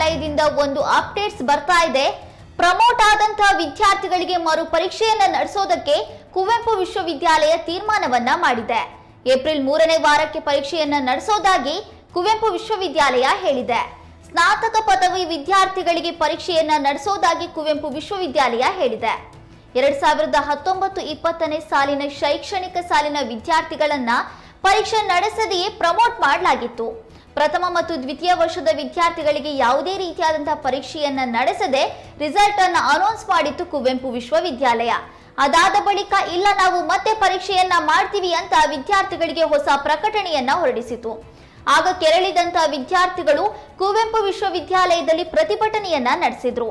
ವಿಶ್ವವಿದ್ಯಾಲಯದಿಂದ ಒಂದು ಅಪ್ಡೇಟ್ಸ್ ಬರ್ತಾ ಇದೆ. ಪ್ರಮೋಟ್ ಆದಂತಹ ವಿದ್ಯಾರ್ಥಿಗಳಿಗೆ ಮರು ಪರೀಕ್ಷೆಯನ್ನ ನಡೆಸೋದಕ್ಕೆ ಕುವೆಂಪು ವಿಶ್ವವಿದ್ಯಾಲಯ ತೀರ್ಮಾನವನ್ನ ಮಾಡಿದೆ. ಏಪ್ರಿಲ್ 3ನೇ ವಾರಕ್ಕೆ ಪರೀಕ್ಷೆಯನ್ನ ನಡೆಸೋದಾಗಿ ಕುವೆಂಪು ವಿಶ್ವವಿದ್ಯಾಲಯ ಹೇಳಿದೆ. ಸ್ನಾತಕ ಪದವಿ ವಿದ್ಯಾರ್ಥಿಗಳಿಗೆ ಪರೀಕ್ಷೆಯನ್ನ ನಡೆಸೋದಾಗಿ ಕುವೆಂಪು ವಿಶ್ವವಿದ್ಯಾಲಯ ಹೇಳಿದೆ. 2019-20 ಸಾಲಿನ ಶೈಕ್ಷಣಿಕ ಸಾಲಿನ ವಿದ್ಯಾರ್ಥಿಗಳನ್ನ ಪರೀಕ್ಷೆ ನಡೆಸದೆಯೇ ಪ್ರಮೋಟ್ ಮಾಡಲಾಗಿತ್ತು. ಪ್ರಥಮ ಮತ್ತು ದ್ವಿತೀಯ ವರ್ಷದ ವಿದ್ಯಾರ್ಥಿಗಳಿಗೆ ಯಾವುದೇ ರೀತಿಯಾದಂತಹ ಪರೀಕ್ಷೆಯನ್ನ ನಡೆಸದೆ ರಿಸಲ್ಟ್ ಅನ್ನು ಅನೌನ್ಸ್ ಮಾಡಿತ್ತು ಕುವೆಂಪು ವಿಶ್ವವಿದ್ಯಾಲಯ. ಅದಾದ ಬಳಿಕ ಇಲ್ಲ ನಾವು ಮತ್ತೆ ಪರೀಕ್ಷೆಯನ್ನ ಮಾಡ್ತೀವಿ ಅಂತ ವಿದ್ಯಾರ್ಥಿಗಳಿಗೆ ಹೊಸ ಪ್ರಕಟಣೆಯನ್ನ ಹೊರಡಿಸಿತು. ಆಗ ಕೆರಳಿದಂತಹ ವಿದ್ಯಾರ್ಥಿಗಳು ಕುವೆಂಪು ವಿಶ್ವವಿದ್ಯಾಲಯದಲ್ಲಿ ಪ್ರತಿಭಟನೆಯನ್ನ ನಡೆಸಿದ್ರು.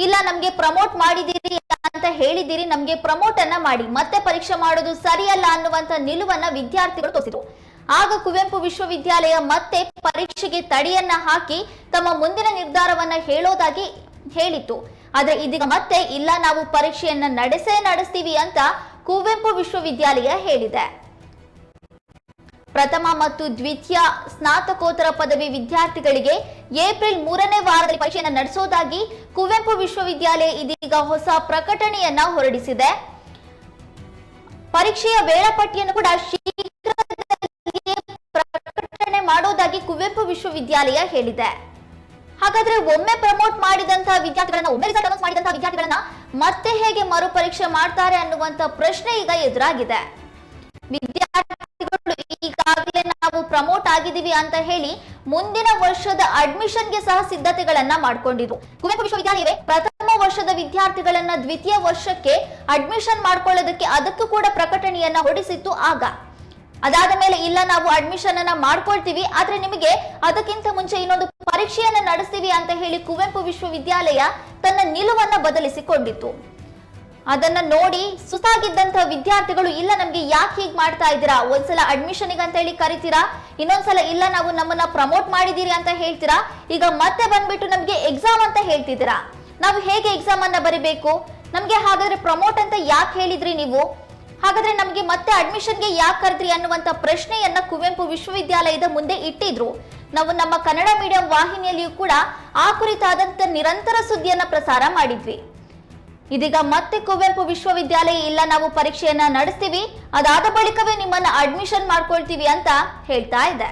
ಇಲ್ಲ ನಮ್ಗೆ ಪ್ರಮೋಟ್ ಮಾಡಿದಿರಿ ಅಂತ ಹೇಳಿದಿರಿ, ನಮ್ಗೆ ಪ್ರಮೋಟ್ ಅನ್ನ ಮಾಡಿ ಮತ್ತೆ ಪರೀಕ್ಷೆ ಮಾಡೋದು ಸರಿಯಲ್ಲ ಅನ್ನುವಂತ ನಿಲುವನ್ನ ವಿದ್ಯಾರ್ಥಿಗಳು ತೋರಿಸಿದ್ರು. ಆಗ ಕುವೆಂಪು ವಿಶ್ವವಿದ್ಯಾಲಯ ಮತ್ತೆ ಪರೀಕ್ಷೆಗೆ ತಡೆಯನ್ನ ಹಾಕಿ ತಮ್ಮ ಮುಂದಿನ ನಿರ್ಧಾರವನ್ನ ಹೇಳೋದಾಗಿ ಹೇಳಿತ್ತು. ಆದ್ರೆ ಇದೀಗ ಮತ್ತೆ ಇಲ್ಲ ನಾವು ಪರೀಕ್ಷೆಯನ್ನ ನಡೆಸ್ತೀವಿ ಅಂತ ಕುವೆಂಪು ವಿಶ್ವವಿದ್ಯಾಲಯ ಹೇಳಿದೆ. ಪ್ರಥಮ ಮತ್ತು ದ್ವಿತೀಯ ಸ್ನಾತಕೋತ್ತರ ಪದವಿ ವಿದ್ಯಾರ್ಥಿಗಳಿಗೆ ಏಪ್ರಿಲ್ 3ನೇ ವಾರದಲ್ಲಿ ಪರೀಕ್ಷೆಯನ್ನು ನಡೆಸೋದಾಗಿ ಕುವೆಂಪು ವಿಶ್ವವಿದ್ಯಾಲಯ ಇದೀಗ ಹೊಸ ಪ್ರಕಟಣೆಯನ್ನ ಹೊರಡಿಸಿದೆ. ಪರೀಕ್ಷೆಯ ವೇಳಾಪಟ್ಟಿಯನ್ನು ಕೂಡ ಶೀಘ್ರದಲ್ಲಿಯೇ ಪ್ರಕಟಣೆ ಮಾಡೋದಾಗಿ ಕುವೆಂಪು ವಿಶ್ವವಿದ್ಯಾಲಯ ಹೇಳಿದೆ. ಹಾಗಾದ್ರೆ ಒಮ್ಮೆ ಪ್ರಮೋಟ್ ಮಾಡಿದಂತಹ ವಿದ್ಯಾರ್ಥಿಗಳನ್ನ, ಒಮ್ಮೆ ರಿಸಲ್ಟ್ ಅನೌನ್ಸ್ ಮಾಡಿದಂತಹ ವಿದ್ಯಾರ್ಥಿಗಳನ್ನ ಮತ್ತೆ ಹೇಗೆ ಮರು ಪರೀಕ್ಷೆ ಮಾಡ್ತಾರೆ ಅನ್ನುವಂತ ಪ್ರಶ್ನೆ ಈಗ ಎದುರಾಗಿದೆ. ವಿದ್ಯಾರ್ಥಿಗಳು ಈಗಾಗಲೇ ನಾವು ಪ್ರಮೋಟ್ ಆಗಿದ್ದೀವಿ ಅಂತ ಹೇಳಿ ಮುಂದಿನ ವರ್ಷದ ಅಡ್ಮಿಷನ್ಗೆ ಸಹ ಸಿದ್ಧತೆಗಳನ್ನ ಮಾಡ್ಕೊಂಡಿದ್ರು. ಕುವೆಂಪು ವಿಶ್ವವಿದ್ಯಾಲಯವೇ ಪ್ರಥಮ ವರ್ಷದ ವಿದ್ಯಾರ್ಥಿಗಳನ್ನ ದ್ವಿತೀಯ ವರ್ಷಕ್ಕೆ ಅಡ್ಮಿಷನ್ ಮಾಡ್ಕೊಳ್ಳೋದಕ್ಕೆ ಅದಕ್ಕೂ ಕೂಡ ಪ್ರಕಟಣೆಯನ್ನ ಹೊರಡಿಸಿತ್ತು. ಅದಾದ ಮೇಲೆ ಇಲ್ಲ ನಾವು ಅಡ್ಮಿಷನ್ ಅನ್ನ ಮಾಡ್ಕೊಳ್ತೀವಿ, ಆದ್ರೆ ನಿಮಗೆ ಅದಕ್ಕಿಂತ ಮುಂಚೆ ಇನ್ನೊಂದು ಪರೀಕ್ಷೆಯನ್ನ ನಡೆಸ್ತೀವಿ ಅಂತ ಹೇಳಿ ಕುವೆಂಪು ವಿಶ್ವವಿದ್ಯಾಲಯ ತನ್ನ ನಿಲುವನ್ನ ಬದಲಿಸಿಕೊಂಡಿತ್ತು. ಅದನ್ನ ನೋಡಿ ಸುಸ್ತಾಗಿದ್ದಂತಹ ವಿದ್ಯಾರ್ಥಿಗಳು ಇಲ್ಲ ನಮ್ಗೆ ಯಾಕೆ ಹೀಗೆ ಮಾಡ್ತಾ ಇದ್ದೀರಾ, ಒಂದ್ಸಲ ಅಡ್ಮಿಷನ್ ಅಂತ ಹೇಳಿ ಕರಿತೀರಾ, ಇನ್ನೊಂದ್ಸಲ ಇಲ್ಲ ನಾವು ನಮ್ಮನ್ನ ಪ್ರಮೋಟ್ ಮಾಡಿದೀರಿ ಅಂತ ಹೇಳ್ತೀರಾ, ಈಗ ಮತ್ತೆ ಬಂದ್ಬಿಟ್ಟು ನಮ್ಗೆ ಎಕ್ಸಾಮ್ ಅಂತ ಹೇಳ್ತಿದ್ದೀರಾ, ನಾವು ಹೇಗೆ ಎಕ್ಸಾಮ್ ಅನ್ನ ಬರಿಬೇಕು, ನಮ್ಗೆ ಹಾಗಾದ್ರೆ ಪ್ರಮೋಟ್ ಅಂತ ಯಾಕೆ ಹೇಳಿದ್ರಿ ನೀವು, ಹಾಗಾದ್ರೆ ನಮ್ಗೆ ಮತ್ತೆ ಅಡ್ಮಿಷನ್ಗೆ ಯಾಕೆ ಕರೆದ್ರಿ ಅನ್ನುವಂತ ಪ್ರಶ್ನೆಯನ್ನ ಕುವೆಂಪು ವಿಶ್ವವಿದ್ಯಾಲಯದ ಮುಂದೆ ಇಟ್ಟಿದ್ರು. ನಾವು ನಮ್ಮ ಕನ್ನಡ ಮೀಡಿಯಂ ವಾಹಿನಿಯಲ್ಲಿಯೂ ಕೂಡ ಆ ಕುರಿತಾದಂತ ನಿರಂತರ ಸುದ್ದಿಯನ್ನ ಪ್ರಸಾರ ಮಾಡಿದ್ವಿ. ಇದೀಗ ಮತ್ತೆ ಕುವೆಂಪು ವಿಶ್ವವಿದ್ಯಾಲಯ ಇಲ್ಲ ನಾವು ಪರೀಕ್ಷೆಯನ್ನ ನಡೆಸ್ತೀವಿ, ಅದಾದ ಬಳಿಕವೇ ನಿಮ್ಮನ್ನ ಅಡ್ಮಿಷನ್ ಮಾಡ್ಕೊಳ್ತೀವಿ ಅಂತ ಹೇಳ್ತಾ ಇದೆ.